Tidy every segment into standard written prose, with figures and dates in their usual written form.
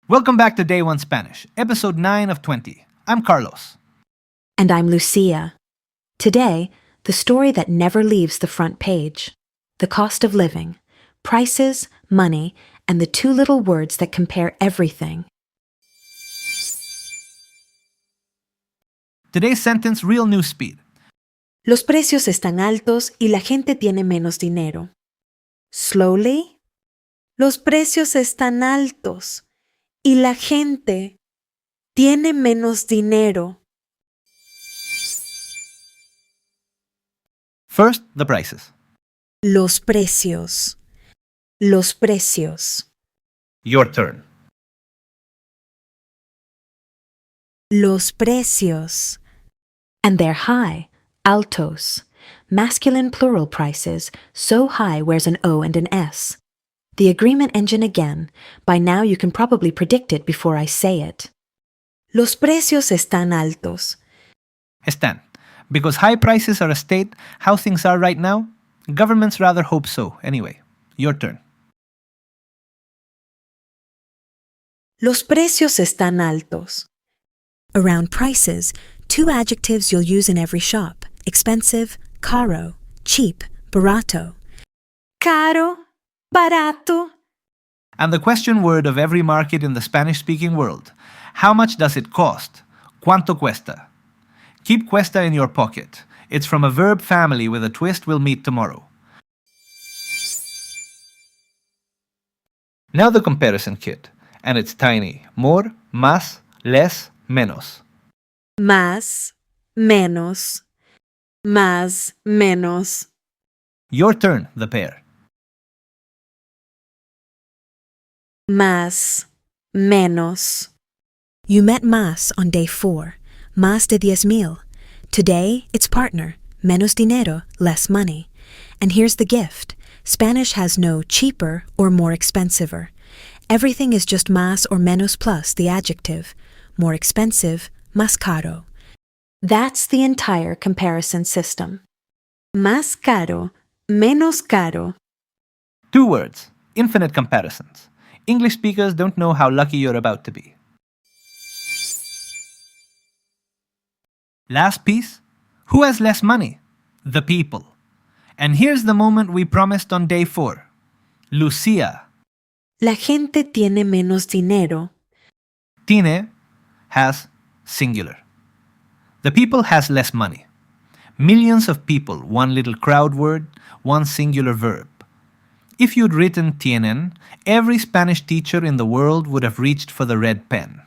Welcome back to Day 1 Spanish, episode 9 of 20. I'm Carlos. And I'm Lucia. Today, the story that never leaves the front page. The cost of living, prices, money, and the two little words that compare everything. Today's sentence, real news speed. Los precios están altos y la gente tiene menos dinero. Slowly. Los precios están altos y la gente tiene menos dinero. First, the prices. Los precios. Los precios. Your turn. Los precios. And they're high, altos. Masculine plural prices, so high wears an O and an S. The agreement engine again. By now you can probably predict it before I say it. Los precios están altos. Están. Because high prices are a state, how things are right now? Governments rather hope so. Anyway, your turn. Los precios están altos. Around prices, two adjectives you'll use in every shop. Expensive, caro. Cheap, barato. Caro, barato. And the question word of every market in the Spanish-speaking world. How much does it cost? ¿Cuánto cuesta? Keep cuesta in your pocket. It's from a verb family with a twist we'll meet tomorrow. Now the comparison kit. And it's tiny. More, más, less, menos. Más, menos. Más, menos. Your turn, the pair. Más, menos. You met más on day 4. Más de 10,000. Today, it's partner. Menos dinero, less money. And here's the gift. Spanish has no cheaper or more expensiver. Everything is just más or menos plus the adjective. More expensive, más caro. That's the entire comparison system. Más caro, menos caro. 2 words. Infinite comparisons. English speakers don't know how lucky you're about to be. Last piece. Who has less money? The people. And here's the moment we promised on day 4. Lucia. La gente tiene menos dinero. Tiene has singular. The people has less money. Millions of people, one little crowd word, one singular verb. If you'd written tienen, every Spanish teacher in the world would have reached for the red pen.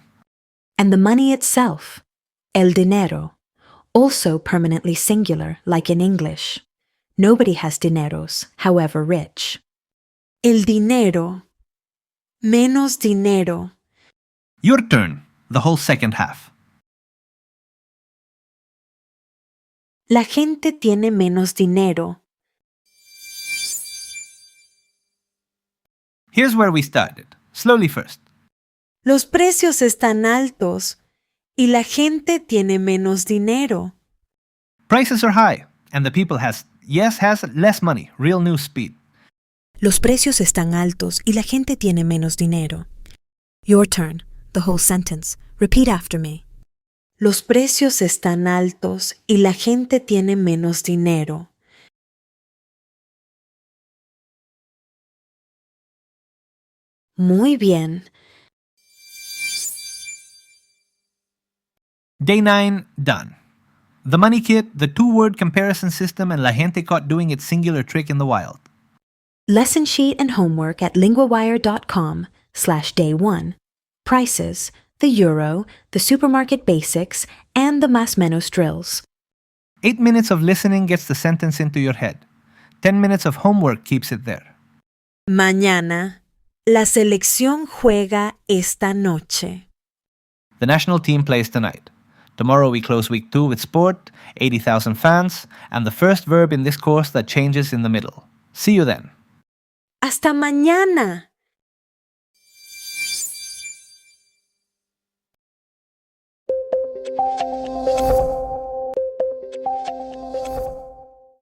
And the money itself, el dinero, also permanently singular like in English. Nobody has dineros, however rich. El dinero, menos dinero. Your turn, the whole second half. La gente tiene menos dinero. Here's where we started. Slowly first. Los precios están altos y la gente tiene menos dinero. Prices are high, and the people has less money. Real news speed. Los precios están altos y la gente tiene menos dinero. Your turn, the whole sentence. Repeat after me. Los precios están altos y la gente tiene menos dinero. Muy bien. Day 9, done. The money kit, the 2-word comparison system, and la gente caught doing its singular trick in the wild. Lesson sheet and homework at linguawire.com/day1. Prices, the euro, the supermarket basics, and the más menos drills. 8 minutes of listening gets the sentence into your head. 10 minutes of homework keeps it there. Mañana, la selección juega esta noche. The national team plays tonight. Tomorrow we close week 2 with sport, 80,000 fans, and the first verb in this course that changes in the middle. See you then. Hasta mañana.